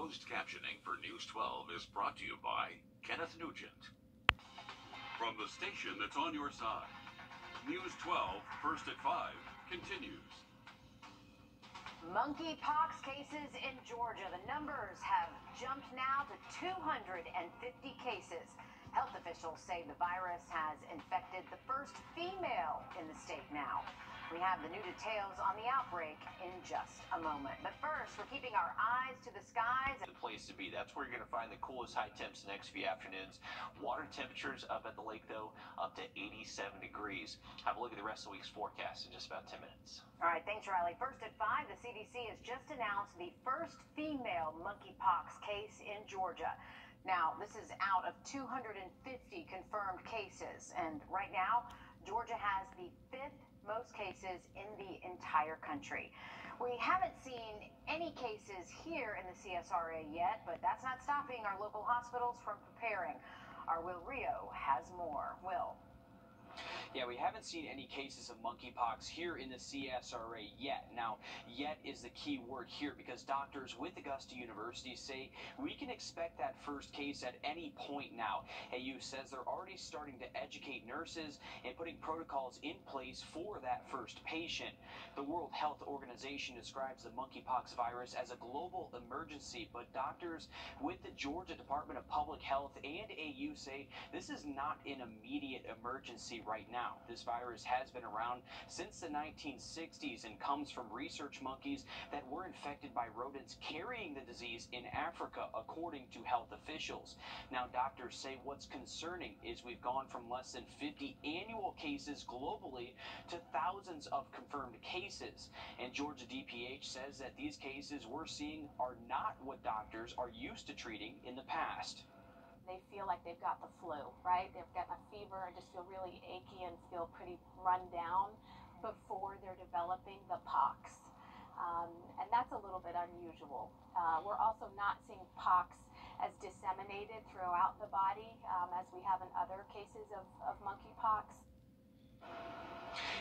Closed captioning for News 12 is brought to you by Kenneth Nugent. From the station that's on your side, News 12, first at 5, continues. Monkeypox cases in Georgia. The numbers have jumped now to 250 cases. Health officials say the virus has infected the first female in the state now. We have the new details on the outbreak in just a moment. But first, we're keeping our eyes to the skies. The place to be. That's where you're going to find the coolest high temps the next few afternoons. Water temperatures up at the lake, though, up to 87 degrees. Have a look at the rest of the week's forecast in just about 10 minutes. All right, thanks, Riley. First at 5, the CDC has just announced the first female monkeypox case in Georgia. Now, this is out of 250 confirmed cases. And right now, Georgia has the 5th most cases in the entire country. We haven't seen any cases here in the CSRA yet, but that's not stopping our local hospitals from preparing. Our Wrdw has more. Will. Yeah, we haven't seen any cases of monkeypox here in the CSRA yet. Now, yet is the key word here because doctors with Augusta University say we can expect that first case at any point now. AU says they're already starting to educate nurses and putting protocols in place for that first patient. The World Health Organization describes the monkeypox virus as a global emergency, but doctors with the Georgia Department of Public Health and AU say this is not an immediate emergency right now. This virus has been around since the 1960s and comes from research monkeys that were infected by rodents carrying the disease in Africa, according to health officials. Now, doctors say what's concerning is we've gone from less than 50 annual cases globally to thousands of confirmed cases. And Georgia DPH says that these cases we're seeing are not what doctors are used to treating in the past. They feel like they've got the flu, right? They've got a fever and just feel really achy and feel pretty run down before they're developing the pox. And that's a little bit unusual. We're also not seeing pox as disseminated throughout the body as we have in other cases of monkeypox.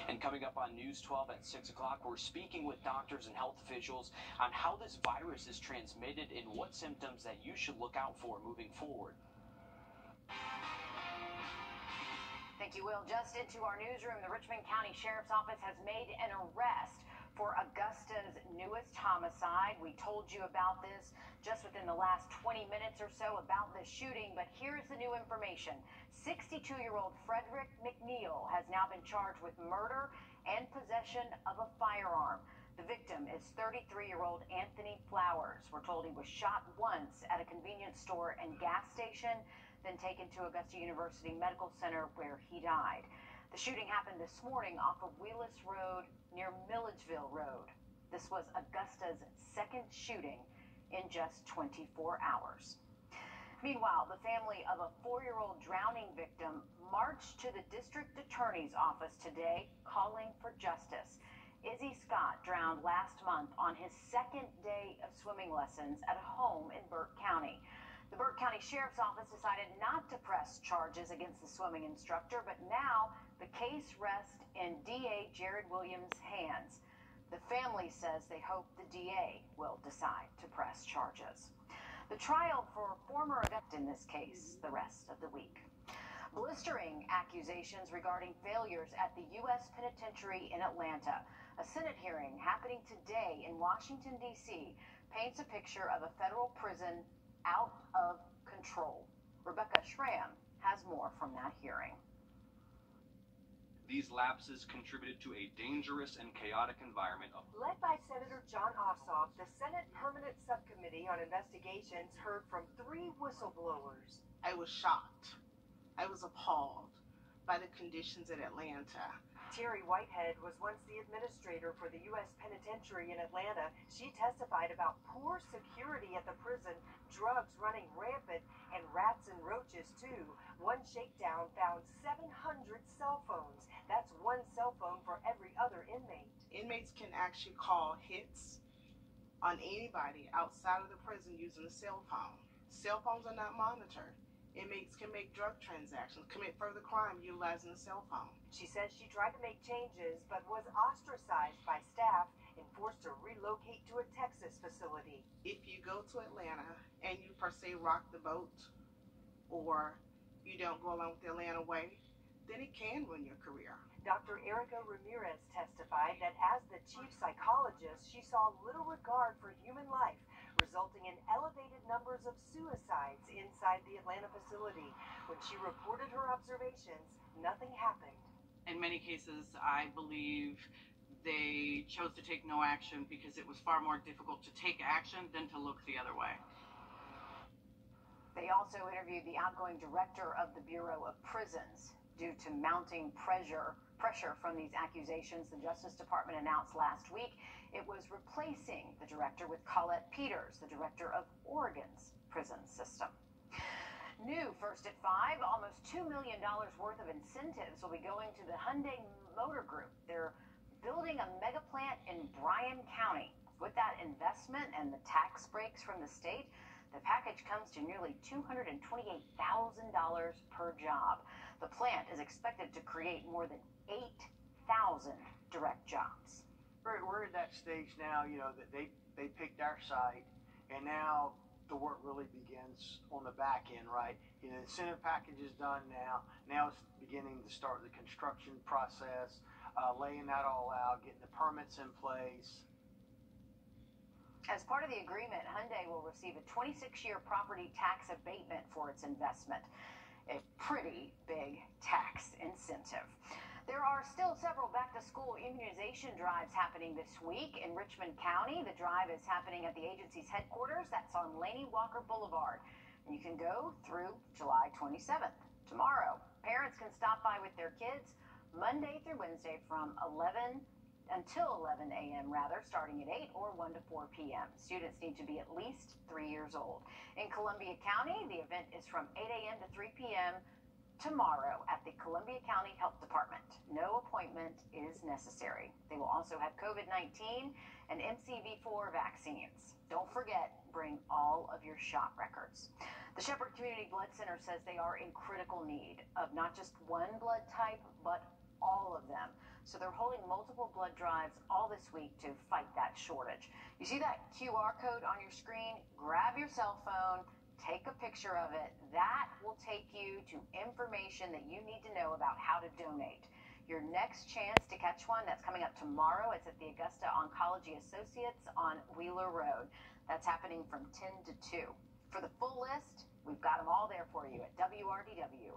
And coming up on News 12 at 6 o'clock, we're speaking with doctors and health officials on how this virus is transmitted and what symptoms that you should look out for moving forward. Thank you, Will. Just into our newsroom, the Richmond County Sheriff's Office has made an arrest for Augusta's newest homicide. We told you about this just within the last 20 minutes or so about this shooting, but here's the new information. 62-year-old Frederick McNeil has now been charged with murder and possession of a firearm. The victim is 33-year-old Anthony Flowers. We're told he was shot once at a convenience store and gas station, then taken to Augusta University Medical Center where he died. The shooting happened this morning off of Wheeless Road near Milledgeville Road. This was Augusta's second shooting in just 24 hours. Meanwhile, the family of a 4-year-old drowning victim marched to the district attorney's office today calling for justice. Izzy Scott drowned last month on his second day of swimming lessons at a home in Burke County. The Burke County Sheriff's Office decided not to press charges against the swimming instructor, but now the case rests in DA Jared Williams' hands. The family says they hope the DA will decide to press charges. The trial for former Augusta in this case the rest of the week. Blistering accusations regarding failures at the U.S. Penitentiary in Atlanta. A Senate hearing happening today in Washington, D.C. paints a picture of a federal prison out of control. Rebecca Schramm has more from that hearing. These lapses contributed to a dangerous and chaotic environment. Led by Senator John Ossoff, the Senate Permanent Subcommittee on Investigations heard from 3 whistleblowers. I was shocked. I was appalled by the conditions in Atlanta. Terry Whitehead was once the administrator for the U.S. Penitentiary in Atlanta. She testified about poor security at the prison, drugs running rampant, and rats and roaches, too. One shakedown found 700 cell phones. That's 1 cell phone for every other inmate. Inmates can actually call hits on anybody outside of the prison using a cell phone. Cell phones are not monitored. Inmates can make drug transactions, commit further crime utilizing a cell phone. She says she tried to make changes, but was ostracized by staff. and forced to relocate to a Texas facility. If you go to Atlanta and you per se rock the boat, or you don't go along with the Atlanta way, then it can ruin your career. Dr. Erica Ramirez testified that as the chief psychologist, she saw little regard for human life, resulting in elevated numbers of suicides inside the Atlanta facility. When she reported her observations, nothing happened. In many cases, I believe they chose to take no action because it was far more difficult to take action than to look the other way. They also interviewed the outgoing director of the Bureau of Prisons. Due to mounting pressure from these accusations, the Justice Department announced last week it was replacing the director with Colette Peters, the director of Oregon's prison system. New first at 5, almost $2 million worth of incentives will be going to the Hyundai Motor Group. They're building a mega plant in Bryan County. With that investment and the tax breaks from the state, the package comes to nearly $228,000 per job. The plant is expected to create more than 8,000 direct jobs. We're at that stage now, that they picked our site, and now the work really begins on the back end, right? The incentive package is done now. Now it's beginning to start the construction process, laying that all out, getting the permits in place. As part of the agreement, Hyundai will receive a 26-year property tax abatement for its investment. A pretty big tax incentive. There are still several back-to-school immunization drives happening this week in Richmond County. The drive is happening at the agency's headquarters. That's on Laney Walker Boulevard. And you can go through July 27th, tomorrow. Parents can stop by with their kids Monday through Wednesday from 11 until 11 a.m. starting at 8 or 1 to 4 p.m. Students need to be at least 3 years old. In Columbia County, the event is from 8 a.m. to 3 p.m. tomorrow at the Columbia County Health Department. No appointment is necessary. They will also have COVID-19 and MCV4 vaccines. Don't forget, bring all of your shot records. The Shepherd Community Blood Center says they are in critical need of not just one blood type, but all of them. So they're holding multiple blood drives all this week to fight that shortage. You see that QR code on your screen? Grab your cell phone, take a picture of it. That will take you to information that you need to know about how to donate. Your next chance to catch one, that's coming up tomorrow. It's at the Augusta Oncology Associates on Wheeler Road. That's happening from 10 to 2. For the full list, we've got them all there for you at wrdw.com.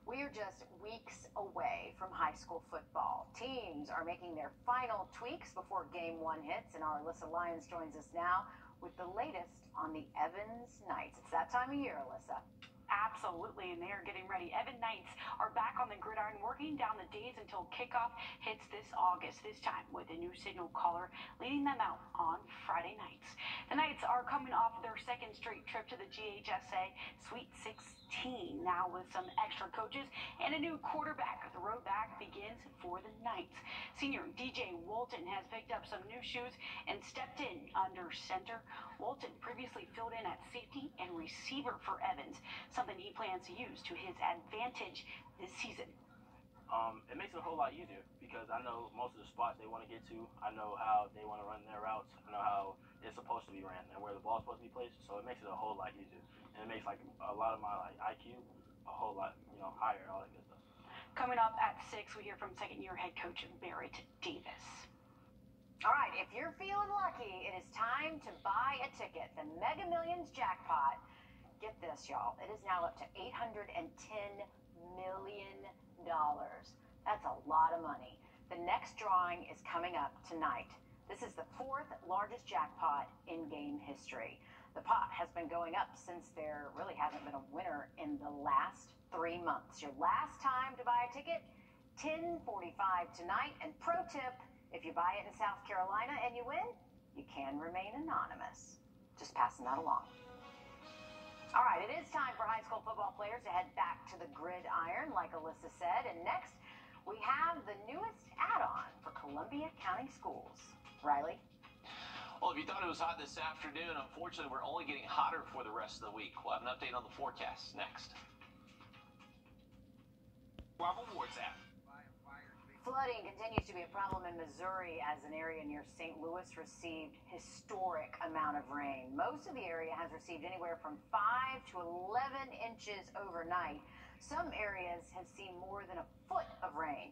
We are just weeks away from high school football. Teams are making their final tweaks before Game 1 hits, and our Alyssa Lyons joins us now with the latest on the Evans Knights. It's that time of year, Alyssa. Absolutely, and they are getting ready. Evan Knights are back on the gridiron, working down the days until kickoff hits this August, this time with a new signal caller leading them out on Friday nights. The Knights are coming off their second straight trip to the GHSA Sweet 16, now with some extra coaches and a new quarterback. The road back begins for the Knights. Senior DJ Walton has picked up some new shoes and stepped in under center. Walton previously filled in at safety and receiver for Evans, something he plans to use to his advantage this season. It makes it a whole lot easier because I know most of the spots they want to get to. I know how they want to run their routes. I know how it's supposed to be ran and where the ball's supposed to be placed. So it makes it a whole lot easier, and it makes like a lot of my IQ a whole lot higher, all that good stuff. Coming up at 6, we hear from second-year head coach Barrett Davis. All right, if you're feeling lucky, it is time to buy a ticket. The Mega Millions jackpot. Get this, y'all. It is now up to $810 million. That's a lot of money. The next drawing is coming up tonight. This is the 4th largest jackpot in game history. The pot has been going up since there really hasn't been a winner in the last 3 months. Your last time to buy a ticket, 10:45 tonight. And pro tip, if you buy it in South Carolina and you win, you can remain anonymous. Just passing that along. All right, it is time for high school football players to head back to the gridiron, like Alyssa said. And next, we have the newest add-on for Columbia County schools. Riley? Well, if you thought it was hot this afternoon, unfortunately, we're only getting hotter for the rest of the week. We'll have an update on the forecast next. Bravo Awards app. Flooding continues to be a problem in Missouri as an area near St. Louis received historic amount of rain. Most of the area has received anywhere from 5 to 11 inches overnight. Some areas have seen more than a foot of rain,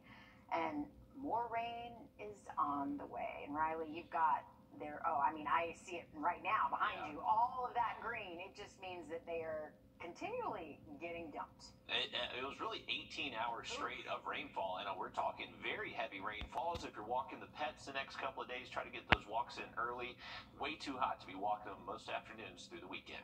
and more rain is on the way. And Riley, you've got there, I see it right now behind you, all of that green. It just means that they are continually getting dumped. It was really 18 hours straight of rainfall, and we're talking very heavy rainfalls. If you're walking the pets the next couple of days, try to get those walks in early. Way too hot to be walking them most afternoons through the weekend.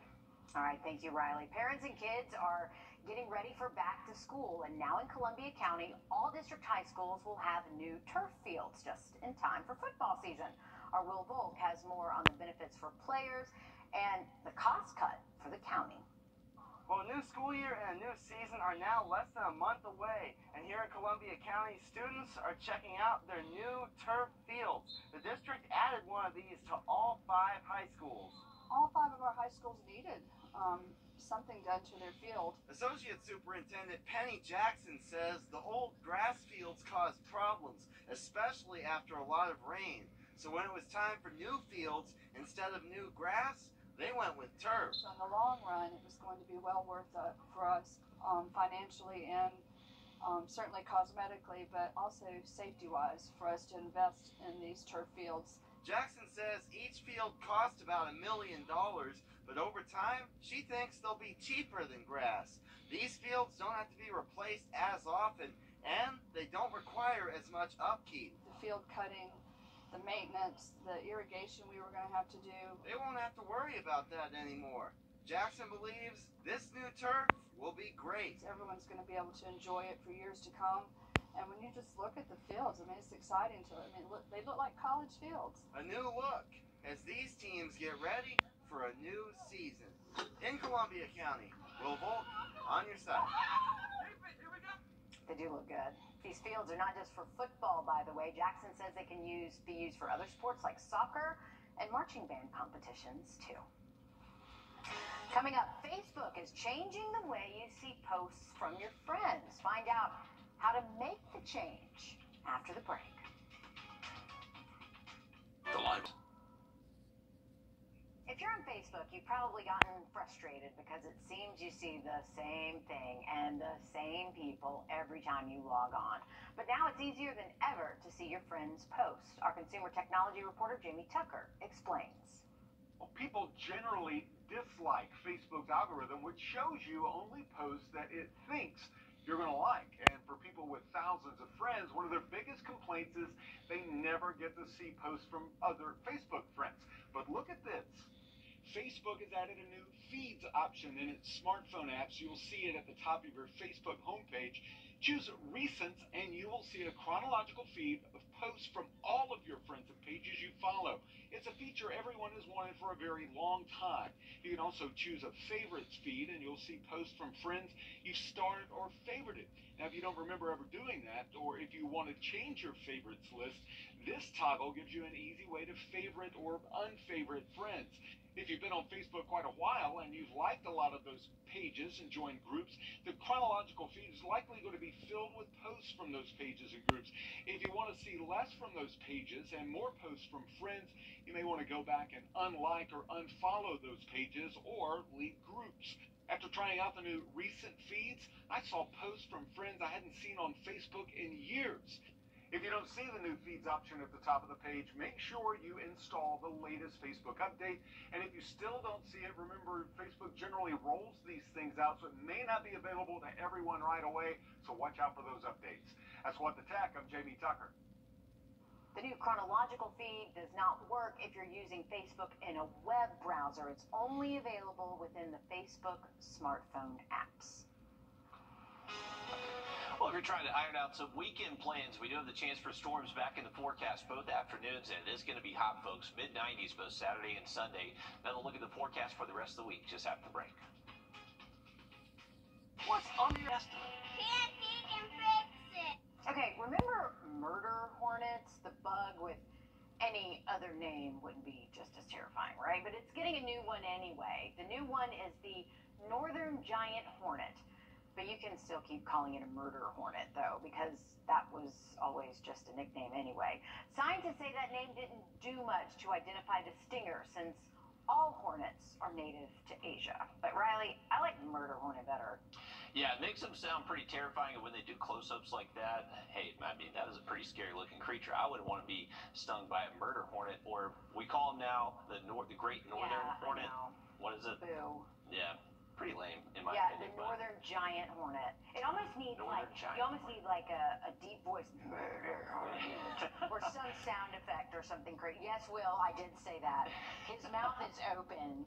All right, thank you, Riley. Parents and kids are getting ready for back to school, and now in Columbia County, all district high schools will have new turf fields just in time for football season. Our Will Volk has more on the benefits for players and the cost cut for the county. Well, a new school year and a new season are now less than a month away, and here in Columbia County, students are checking out their new turf fields. The district added one of these to all 5 high schools. All 5 of our high schools needed something done to their field. Associate Superintendent Penny Jackson says the old grass fields caused problems, especially after a lot of rain. So when it was time for new fields, instead of new grass, they went with turf. So in the long run, it was going to be well worth it for us financially and certainly cosmetically, but also safety-wise for us to invest in these turf fields. Jackson says each field cost about $1 million, but over time, she thinks they'll be cheaper than grass. These fields don't have to be replaced as often, and they don't require as much upkeep. The field cutting, the maintenance, the irrigation we were going to have to do. They won't have to worry about that anymore. Jackson believes this new turf will be great. Everyone's going to be able to enjoy it for years to come. And when you just look at the fields, it's exciting they look like college fields. A new look as these teams get ready for a new season. In Columbia County, Will Volk on your side. They do look good. These fields are not just for football, by the way. Jackson says they can be used for other sports like soccer and marching band competitions, too. Coming up, Facebook is changing the way you see posts from your friends. Find out how to make the change after the break. If you're on Facebook, you've probably gotten frustrated because it seems you see the same thing and the same people every time you log on. But now it's easier than ever to see your friends' posts. Our consumer technology reporter, Jamie Tucker, explains. Well, people generally dislike Facebook's algorithm, which shows you only posts that it thinks you're going to like. And for people with thousands of friends, one of their biggest complaints is they never get to see posts from other Facebook friends. But look at this. Facebook has added a new feeds option in its smartphone apps. You'll see it at the top of your Facebook homepage. Choose Recents, and you will see a chronological feed of posts from all of your friends and pages you follow. It's a feature everyone has wanted for a very long time. You can also choose a favorites feed, and you'll see posts from friends you've starred or favorited. Now, if you don't remember ever doing that, or if you want to change your favorites list, this toggle gives you an easy way to favorite or unfavorite friends. If you've been on Facebook quite a while and you've liked a lot of those pages and joined groups, the chronological feed is likely going to be filled with posts from those pages and groups. If you want to see less from those pages and more posts from friends, you may want to go back and unlike or unfollow those pages or leave groups. After trying out the new recent feeds, I saw posts from friends I hadn't seen on Facebook in years. If you don't see the new feeds option at the top of the page, make sure you install the latest Facebook update. And if you still don't see it, remember Facebook generally rolls these things out, so it may not be available to everyone right away. So watch out for those updates. That's What the Tech. I'm Jamie Tucker. The new chronological feed does not work if you're using Facebook in a web browser. It's only available within the Facebook smartphone apps. Well, if you're trying to iron out some weekend plans, we do have the chance for storms back in the forecast both afternoons, and it is going to be hot, folks. Mid-90s both Saturday and Sunday. Now, we'll look at the forecast for the rest of the week just after the break. What's on your estimate? Candy can fix it. Okay, remember murder hornets? The bug with any other name wouldn't be just as terrifying, right? But it's getting a new one anyway. The new one is the northern giant hornet. But you can still keep calling it a murder hornet, though, because that was always just a nickname anyway. Scientists say that name didn't do much to identify the stinger, since all hornets are native to Asia. But Riley, I like murder hornet better. Yeah, it makes them sound pretty terrifying, and when they do close-ups like that, hey, I mean, that is a pretty scary-looking creature. I wouldn't want to be stung by a murder hornet, or we call them now the Great Northern Hornet. What is it? Boo. Yeah, pretty lame in my Yeah, opinion. the Northern Giant Hornet. It almost needs you almost need like a deep voice, murder hornet, or some sound effect or something crazy. Yes, Will, I did say that. His mouth is open.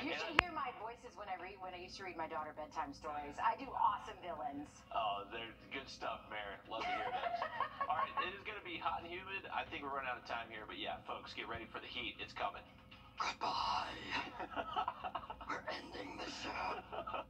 You should hear my voices when I used to read my daughter bedtime stories. I do awesome villains. Oh, they're good stuff, Mary. Love to hear that. All right, it is going to be hot and humid. I think we're running out of time here, but yeah, folks, get ready for the heat. It's coming. Goodbye. We're ending the show.